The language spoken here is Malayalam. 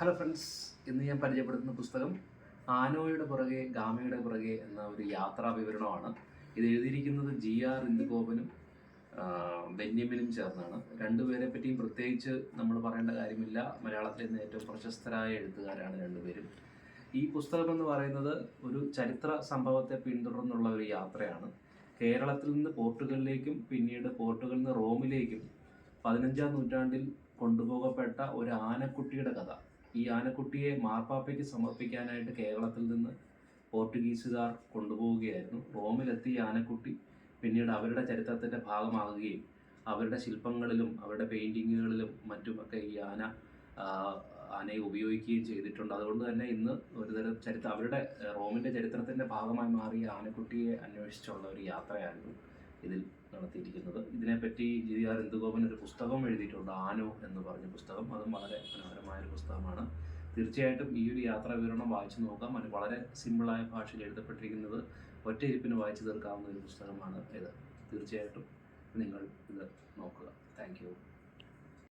ഹലോ ഫ്രണ്ട്സ്, ഇന്ന് ഞാൻ പരിചയപ്പെടുത്തുന്ന പുസ്തകം ആനോയുടെ പുറകെ ഗാമയുടെ പുറകെ എന്ന ഒരു യാത്രാ വിവരണമാണ്. ഇത് എഴുതിയിരിക്കുന്നത് GR ഇന്ദുഗോപനും ബെന്യാമിനും ചേർന്നാണ്. രണ്ടുപേരെ പറ്റിയും പ്രത്യേകിച്ച് നമ്മൾ പറയേണ്ട കാര്യമില്ല. മലയാളത്തിലെ നിന്ന് ഏറ്റവും പ്രശസ്തരായ എഴുത്തുകാരാണ് രണ്ടുപേരും. ഈ പുസ്തകം എന്ന് പറയുന്നത് ഒരു ചരിത്ര സംഭവത്തെ പിന്തുടർന്നുള്ള ഒരു യാത്രയാണ്. കേരളത്തിൽ നിന്ന് പോർട്ടുഗലിലേക്കും പിന്നീട് പോർട്ടുഗലിൽ നിന്ന് റോമിലേക്കും 15-ാം നൂറ്റാണ്ടിൽ കൊണ്ടുപോകപ്പെട്ട ഒരു ആനക്കുട്ടിയുടെ കഥ. ഈ ആനക്കുട്ടിയെ മാർപ്പാപ്പയ്ക്ക് സമർപ്പിക്കാനായിട്ട് കേരളത്തിൽ നിന്ന് പോർട്ടുഗീസുകാർ കൊണ്ടുപോവുകയായിരുന്നു. റോമിലെത്തിയ ആനക്കുട്ടി പിന്നീട് അവരുടെ ചരിത്രത്തിൻ്റെ ഭാഗമാകുകയും അവരുടെ ശില്പങ്ങളിലും അവരുടെ പെയിൻറ്റിങ്ങുകളിലും മറ്റുമൊക്കെ ഈ ആനയെ ഉപയോഗിക്കുകയും ചെയ്തിട്ടുണ്ട്. അതുകൊണ്ട് തന്നെ ഇന്ന് ഒരുതരം അവരുടെ റോമിൻ്റെ ചരിത്രത്തിൻ്റെ ഭാഗമായി മാറിയ ആനക്കുട്ടിയെ അന്വേഷിച്ചുള്ള ഒരു യാത്രയായിരുന്നു ഇതിൽ നടത്തിയിരിക്കുന്നത്. ഇതിനെപ്പറ്റി GR ഇന്ദുഗോപൻ ഒരു പുസ്തകം എഴുതിയിട്ടുണ്ട്, ആനോ എന്ന് പറഞ്ഞ പുസ്തകം. അതും വളരെ മനോഹരമായൊരു പുസ്തകമാണ്. തീർച്ചയായിട്ടും ഈ ഒരു യാത്രാ വിവരണം വായിച്ചു നോക്കാം. അത് വളരെ സിമ്പിളായ ഭാഷയിൽ എഴുതപ്പെട്ടിരിക്കുന്നത്, ഒറ്റയിരിപ്പിന് വായിച്ചു തീർക്കാവുന്ന ഒരു പുസ്തകമാണ് ഇത്. തീർച്ചയായിട്ടും നിങ്ങൾ ഇത് നോക്കുക. Thank you.